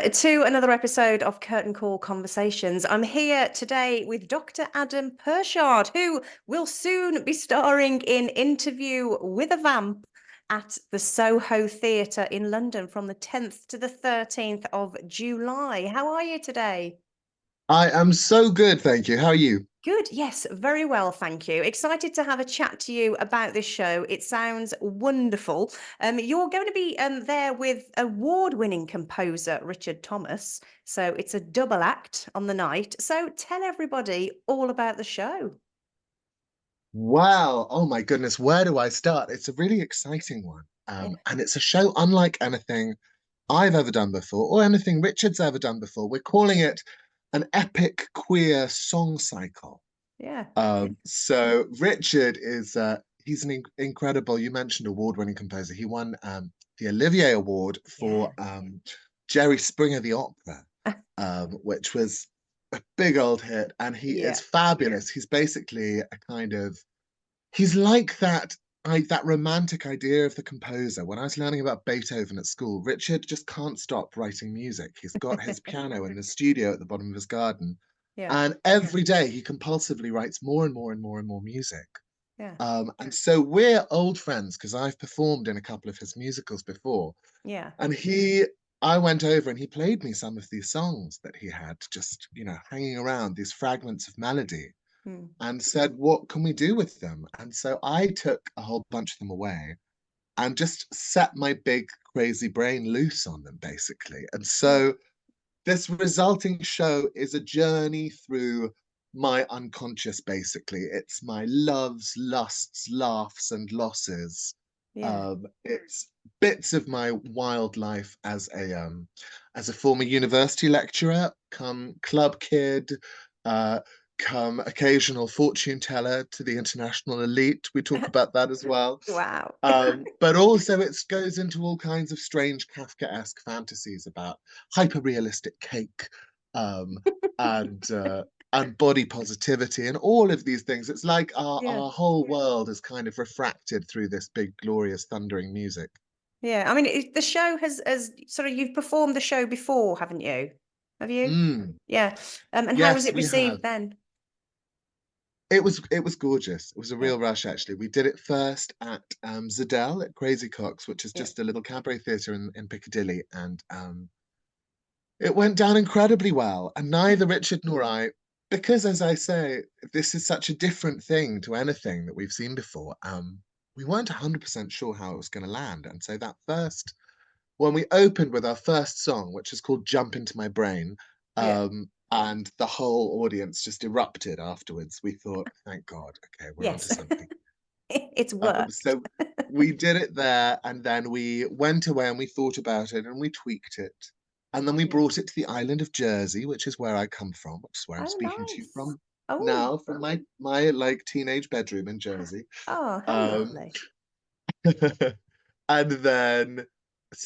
to another episode of Curtain Call Conversations. I'm here today with Dr. Adam Perchard, who will soon be starring in Interview with a Vamp at the Soho Theatre in London from the 10th to the 13th of July. How are you today? I am so good, thank you. How are you? Good. Yes, very well, thank you. Excited to have a chat to you about this show. It sounds wonderful. You're going to be there with award-winning composer Richard Thomas. So it's a double act on the night. So tell everybody all about the show. Wow. Oh my goodness, where do I start? It's a really exciting one. Yeah. And it's a show unlike anything I've ever done before or anything Richard's ever done before. We're calling it an epic queer song cycle. Yeah. So Richard is he's an incredible, you mentioned award-winning composer. He won the Olivier Award Yeah. for Jerry Springer the Opera, which was a big old hit, and he Yeah. is fabulous. He's basically he's like that romantic idea of the composer. When I was learning about Beethoven at school, Richard just can't stop writing music. He's got his piano in the studio at the bottom of his garden, Yeah. and every day he compulsively writes more and more and more and more music. Yeah. And so we're old friends because I've performed in a couple of his musicals before. Yeah. And I went over and he played me some of these songs that he had just, hanging around, these fragments of melody, Hmm. and said, what can we do with them? And so I took a whole bunch of them away and just set my big, crazy brain loose on them, basically. And Yeah. so this resulting show is a journey through my unconscious, basically. It's my loves, lusts, laughs, and losses. Yeah. It's bits of my wild life as a former university lecturer, come club kid, uh, come occasional fortune teller to the international elite. We talk about that as well. Wow. But also it goes into all kinds of strange Kafkaesque fantasies about hyper-realistic cake, um, and body positivity and all of these things. It's like Yeah. our whole world is kind of refracted through this big, glorious, thundering music. Yeah. I mean, the show has sort of, you've performed the show before, haven't you? Have you? Mm, Yeah. And how was yes, it we have. received then? It was gorgeous. It was a Yeah. real rush, actually. We did it first at Zadell at Crazy Coq's, which is Yeah. just a little cabaret theatre in Piccadilly, and it went down incredibly well. And Yeah. neither Richard nor I, because as I say, this is such a different thing to anything that we've seen before, we weren't 100% sure how it was going to land. And so when we opened with our first song, which is called Jump Into My Brain, Yeah. and the whole audience just erupted afterwards, we thought, thank God, okay, we're onto Yes. something. It's worked. So we did it there, and then we went away and we thought about it and we tweaked it. And then we Yeah. brought it to the island of Jersey, which is where I come from, which is where I'm Oh, speaking to you nice. from Oh, now, from my like teenage bedroom in Jersey. oh, how Um, lovely. and then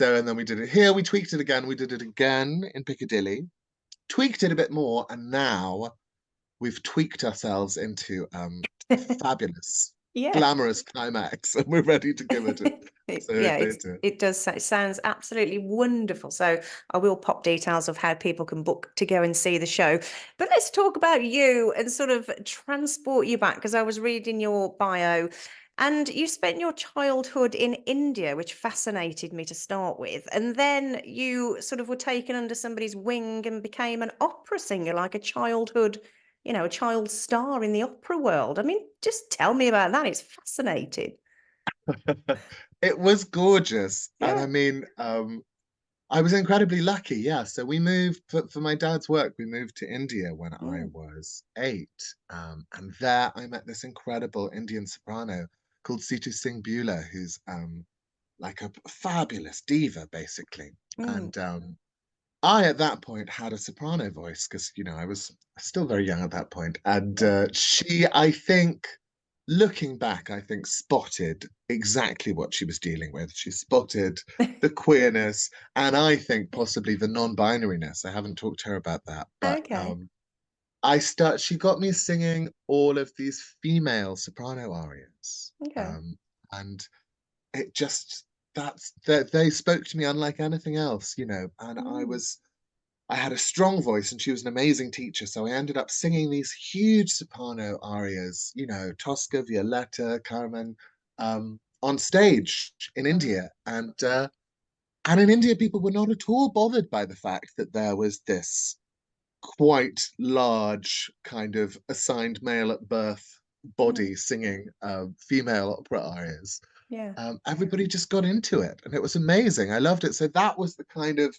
and then we did it here, we tweaked it again, we did it again in Piccadilly, tweaked it a bit more, and now we've tweaked ourselves into fabulous, Yeah. glamorous climax, and we're ready to give it a Soho Yeah, Theatre. it does. It sounds absolutely wonderful. So I will pop details of how people can book to go and see the show. But let's talk about you and sort of transport you back because I was reading your bio and you spent your childhood in India, which fascinated me to start with. And then you sort of were taken under somebody's wing and became an opera singer, like a childhood, a child star in the opera world. I mean, just tell me about that. It's fascinating. It was gorgeous, and Yeah. I was incredibly lucky. Yeah, so we moved for my dad's work. We moved to India when I Mm. was 8, and there I met this incredible Indian soprano called Situ Singh Beulah, who's like a fabulous diva, basically. Mm. And I, at that point, had a soprano voice because, I was still very young at that point. And Yeah. she, I think, looking back, I think, spotted exactly what she was dealing with. She spotted the queerness and I think possibly the non-binariness. I haven't talked to her about that, but Okay. she got me singing all of these female soprano arias. Okay. And it just, they spoke to me unlike anything else, and I Mm. was I had a strong voice and she was an amazing teacher. So I ended up singing these huge soprano arias, you know, Tosca, Violetta, Carmen, on stage in Wow. India. And in India, people were not at all bothered by the fact that there was this quite large kind of assigned male at birth Mm, body singing female opera arias. yeah. Everybody just got into it and it was amazing. I loved it. So that was the kind of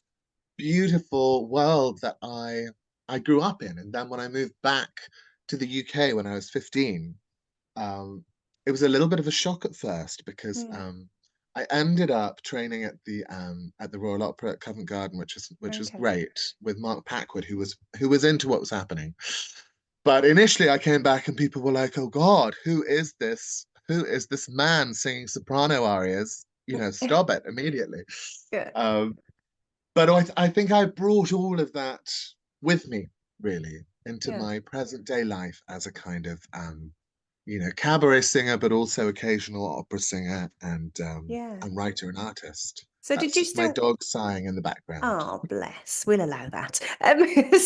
beautiful world that I grew up in. And then when I moved back to the UK when I was 15, um, it was a little bit of a shock at first because Mm, I ended up training at the Royal Opera at Covent Garden, which was okay. great with Mark Packwood, who was into what was happening. But initially, I came back and people were like, "Oh God, who is this? Who is this man singing soprano arias? You know, stop it immediately." Yeah. Um, but I think I brought all of that with me, really, into Yeah. my present day life as a kind of you know, cabaret singer, but also occasional opera singer Yeah. and writer and artist. So did That's you just my still? dog sighing in the background. Oh, bless. We'll allow that.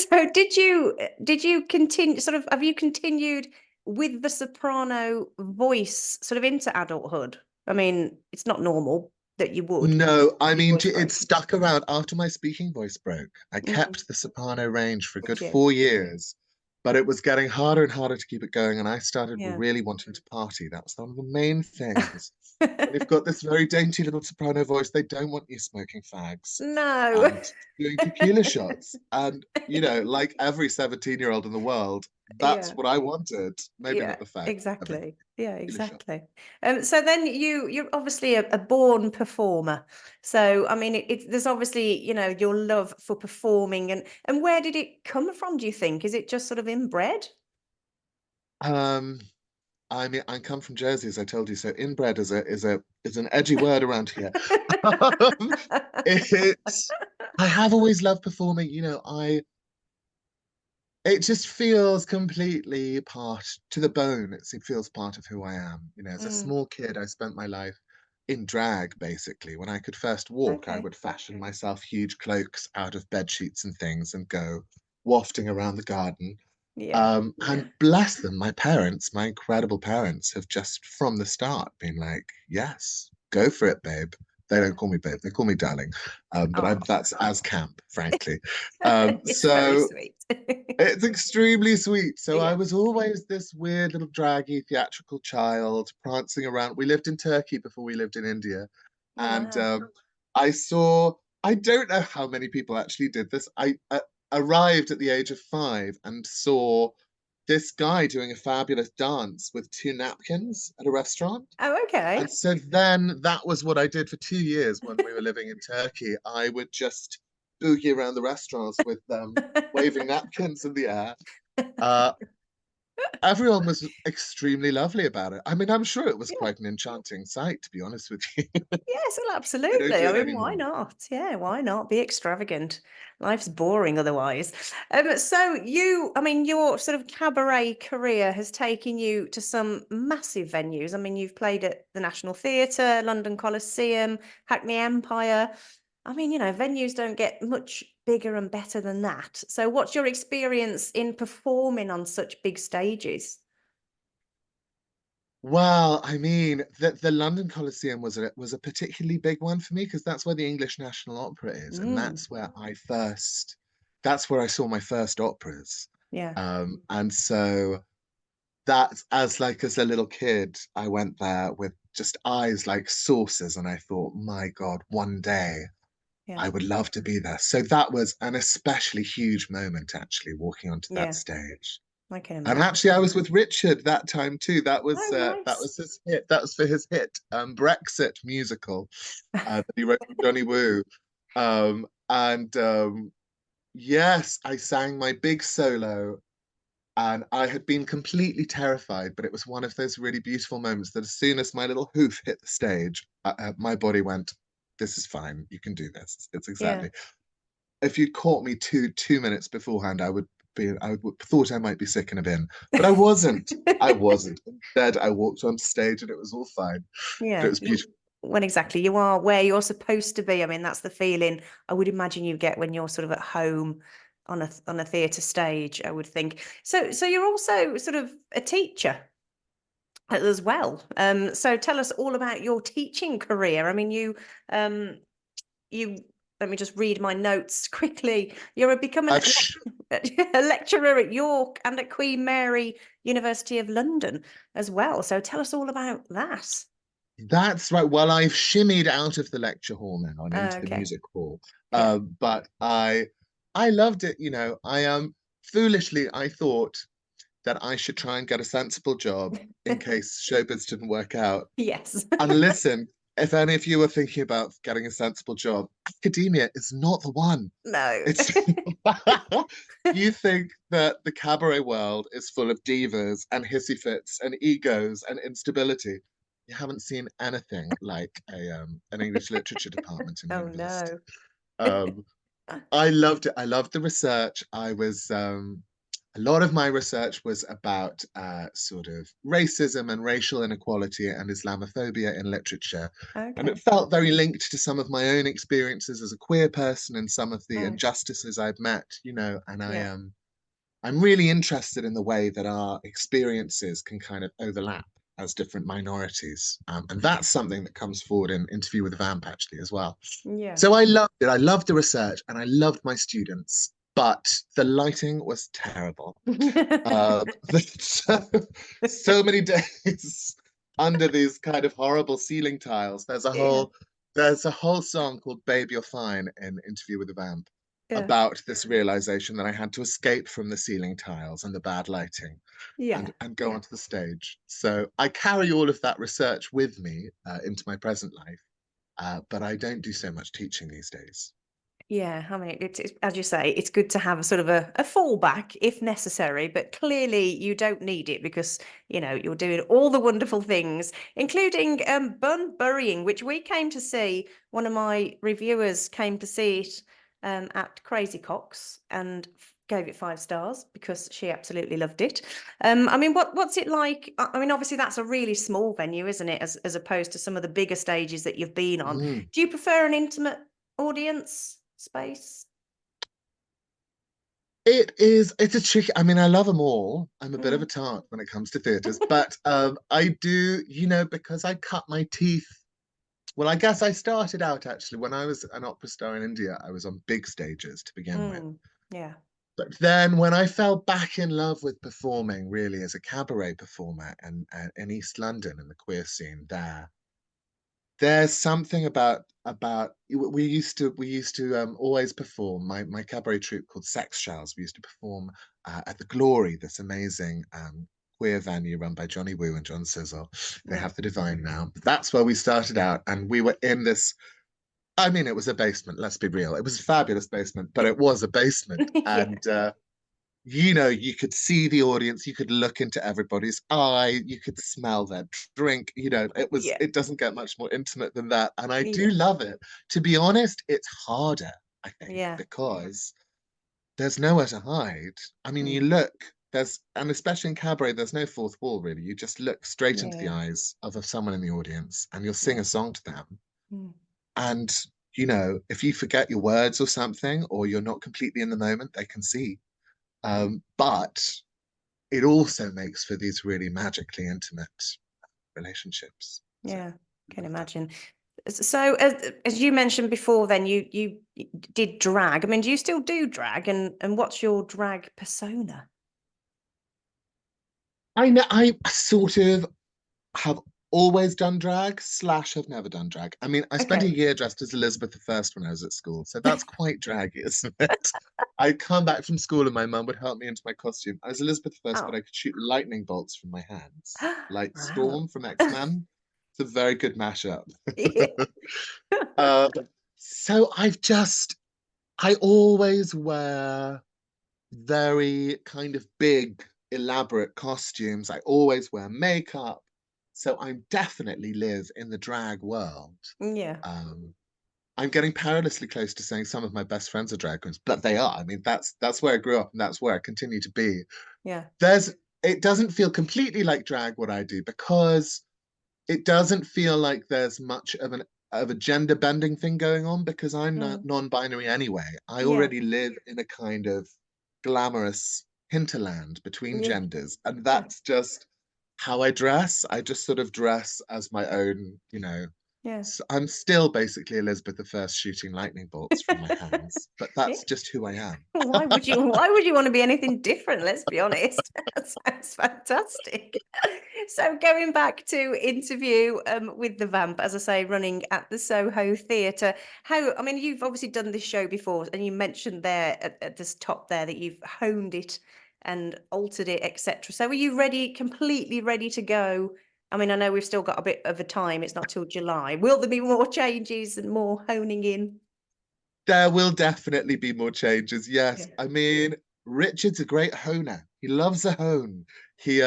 So did you continue sort of have you continued with the soprano voice sort of into adulthood? I mean, it's not normal that you would. No, I Your mean, voice it broke. stuck around after my speaking voice broke. I Mm, kept the soprano range for a did good you? 4 years, but it was getting harder and harder to keep it going. And I started Yeah. really wanting to party. That was one of the main things. When you've got this very dainty little soprano voice, they don't want you smoking fags No. and doing tequila shots. And, you know, like every 17-year-old in the world, that's Yeah. what I wanted. Maybe Yeah, not the fags, every exactly. Yeah, tequila shot. exactly. So then you're obviously a born performer. So I mean, there's obviously your love for performing, and where did it come from? Do you think is it just sort of inbred? Um, I mean, I come from Jersey, as I told you, so inbred is an edgy word around here. Um, it's I have always loved performing. You know, I it just feels completely part to the bone. It feels part of who I am. You know, as a Mm, small kid, I spent my life in drag, basically. When I could first walk, I okay. would fashion myself huge cloaks out of bed sheets and things and go wafting around the garden. Yeah. And bless them, my parents, my incredible parents, have just from the start been like, yes, go for it, babe. They don't Yeah. call me babe, they call me darling. Oh, That's as camp, frankly. it's very So sweet. it's extremely sweet. So I Yeah. was always this weird little draggy theatrical child prancing around. We lived in Turkey before we lived in India. Oh And wow. I saw, I don't know how many people actually did this. I arrived at the age of 5 and saw this guy doing a fabulous dance with 2 napkins at a restaurant. Oh, And okay. so then that was what I did for 2 years when we were living in Turkey. I would just boogie around the restaurants with waving napkins in the air. Uh, Everyone was extremely lovely about it. I mean, I'm sure it was Yeah. quite an enchanting sight, to be honest with you. Yes, well, They don't absolutely. do I it mean, why anymore. not? Yeah, why not? Be extravagant. Life's boring otherwise. So I mean, your sort of cabaret career has taken you to some massive venues. I mean, you've played at the National Theatre, London Coliseum, Hackney Empire. I mean, venues don't get much bigger and better than that. So what's your experience in performing on such big stages? Well, I mean, the London Coliseum was a particularly big one for me because that's where the English National Opera is, and Mm, that's where I saw my first operas. yeah, And so that's as a little kid, I went there with just eyes like saucers, and I thought, my God, one day yeah, I would love to be there. So that was an especially huge moment, actually, walking onto that yeah. stage. I can And imagine. actually, I was with Richard that time too. Oh, That nice. was his hit. That was for his hit Brexit musical that he wrote with Johnny Woo. And yes, I sang my big solo, and I had been completely terrified, but it was one of those really beautiful moments that as soon as my little hoof hit the stage, my body went, "This is fine. You can do this. It's Yeah. exactly." If you'd caught me 2 minutes beforehand, I would thought I might be sick in a bin, but I wasn't. I wasn't. Instead, I walked on stage and it was all fine. But it Yeah, was beautiful. when exactly you are where you're supposed to be. I mean, that's the feeling I would imagine you get when you're sort of at home on a theatre stage, I would think. So you're also sort of a teacher as well. So tell us all about your teaching career. I mean, you let me just read my notes quickly. You're becoming I've sh- a lecturer at York and at Queen Mary University of London as well. So tell us all about that. that's right. Well, I've shimmied out of the lecture hall now and into the Okay. music hall. Yeah. But I loved it. I foolishly I thought that I should try and get a sensible job in case showbiz didn't work out. Yes. And listen, if any of you are thinking about getting a sensible job, academia is not the one. No. It's you think that the cabaret world is full of divas and hissy fits and egos and instability. You haven't seen anything like an English literature department in a Oh university. no. Um, I loved it. I loved the research. I was a lot of my research was about sort of racism and racial inequality and Islamophobia in literature. And it Okay. felt very linked to some of my own experiences as a queer person and some of the Mm, injustices I've met, and yeah. I'm really interested in the way that our experiences can kind of overlap as different minorities. And that's something that comes forward in Interview with the Vamp, actually, as well. Yeah. So I loved it. I loved the research and I loved my students, but the lighting was terrible. Uh, so, so many days under these kind of horrible ceiling tiles. Yeah. There's a whole song called Babe You're Fine in Interview with the Vamp Yeah. about this realization that I had to escape from the ceiling tiles and the bad lighting Yeah. and go onto the stage. So I carry all of that research with me into my present life, but I don't do so much teaching these days. Yeah, I mean, it's as you say, it's good to have a sort of a fallback if necessary, but clearly you don't need it because, you're doing all the wonderful things, including bun burying, which we came to see. One of my reviewers came to see it at Crazy Cox and gave it 5 stars because she absolutely loved it. I mean, what's it like? I mean, obviously that's a really small venue, isn't it, as opposed to some of the bigger stages that you've been on. Mm. Do you prefer an intimate audience space? It's a tricky. I mean, I love them all. I'm a bit of a Mm. tart when it comes to theatres, but I do, because I cut my teeth. Well, I guess I started out actually when I was an opera star in India, I was on big stages to begin with. Mm. Yeah. But then when I fell back in love with performing really as a cabaret performer and in East London and the queer scene there, there's something about we used to always perform my cabaret troupe called Sex Shells. We used to perform at the Glory, this amazing queer venue run by Johnny Woo and John Sizzle. They Yeah. have the Divine now. But that's where we started out, and we were in this. I mean, it was a basement. Let's be real. It was a fabulous basement, but it was a basement, Yeah. and you could see the audience, you could look into everybody's eye, you could smell their drink. Yeah. It doesn't get much more intimate than that. And I do Yeah. love it. To be honest, it's harder, I think, Yeah. because there's nowhere to hide. I mean, you Mm. look, and especially in cabaret, there's no fourth wall really. You just look straight into the Yeah. eyes of someone in the audience and you'll sing Yeah. a song to them. Mm. And, if you forget your words or something, or you're not completely in the moment, they can see. But it also makes for these really magically intimate relationships. So Yeah. I Can love that. imagine. So as you mentioned before, then you did drag. I mean, do you still do drag? And what's your drag persona? I know I sort of have always done drag slash have never done drag. I mean, I spent a Okay. year dressed as Elizabeth I when I was at school, so that's quite draggy, isn't it? I'd come back from school and my mum would help me into my costume. I was Elizabeth I, but Oh. I could shoot lightning bolts from my hands, like Wow. Storm from X-Men. It's a very good mashup. Yeah. uh, so I always wear very kind of big, elaborate costumes. I always wear makeup. So I definitely live in the drag world. Yeah. Um, I'm getting perilously close to saying some of my best friends are drag queens, but they are. I mean, that's where I grew up and that's where I continue to be. Yeah. It doesn't feel completely like drag what I do because it doesn't feel like there's much of a gender bending thing going on because I'm not Mm, non-binary anyway. I yeah, already live in a kind of glamorous hinterland between yeah, genders, and yeah, that's just how I dress. I just sort of dress as my own, yeah. I'm still basically Elizabeth I shooting lightning bolts from my hands, but Yeah. that's just who I am. Why would you want to be anything different? Let's be honest. That sounds fantastic. So going back to Interview with the Vamp, as I say, running at the Soho Theatre. I mean, you've obviously done this show before, and you mentioned there at this top there that you've honed it and altered it, etc. So are you ready, completely ready to go? I mean, I know we've still got a bit of a time. It's not till July. Will there be more changes and more honing in? There will definitely be more changes. Yes. Yeah. I mean, Richard's a great honer. He loves a hone. He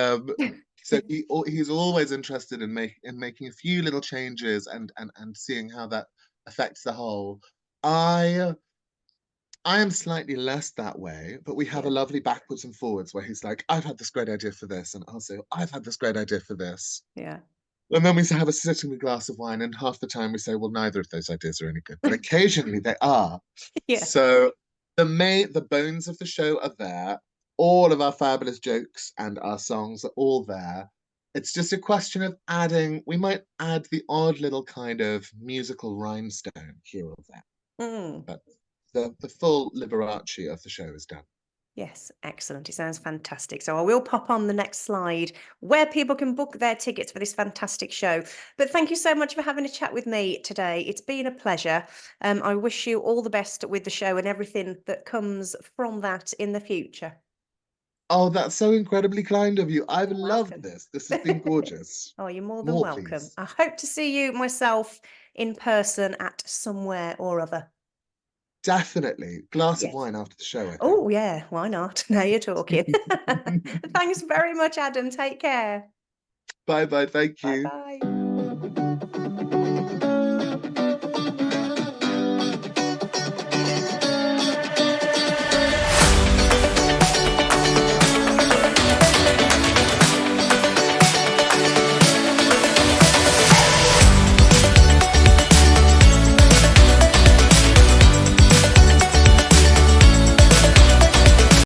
so he's always interested in making a few little changes and seeing how that affects the whole. I I am slightly less that way, but we have a Yeah. lovely backwards and forwards where he's like, I've had this great idea for this, and I'll say, I've had this great idea for this. Yeah. And then we have a sitting with a glass of wine, and half the time we say, well, neither of those ideas are any good, but occasionally they are. Yeah. So the bones of the show are there. All of our fabulous jokes and our songs are all there. It's just a question of we might add the odd little kind of musical rhinestone here or there. Mm. But the full Liberace of the show is done. Yes, excellent. It sounds fantastic. So I will pop on the next slide where people can book their tickets for this fantastic show. But thank you so much for having a chat with me today. It's been a pleasure. I wish you all the best with the show and everything that comes from that in the future. Oh, that's so incredibly kind of you. I've You're loved welcome. this. This has been gorgeous. Oh, you're more than More, welcome. please. I hope to see you myself in person at somewhere or other. Definitely. Glass of Yes. wine after the show, I think. Oh, yeah. Why not? Now you're talking. Thanks very much, Adam. Take care. Bye bye. Thank Bye you. bye.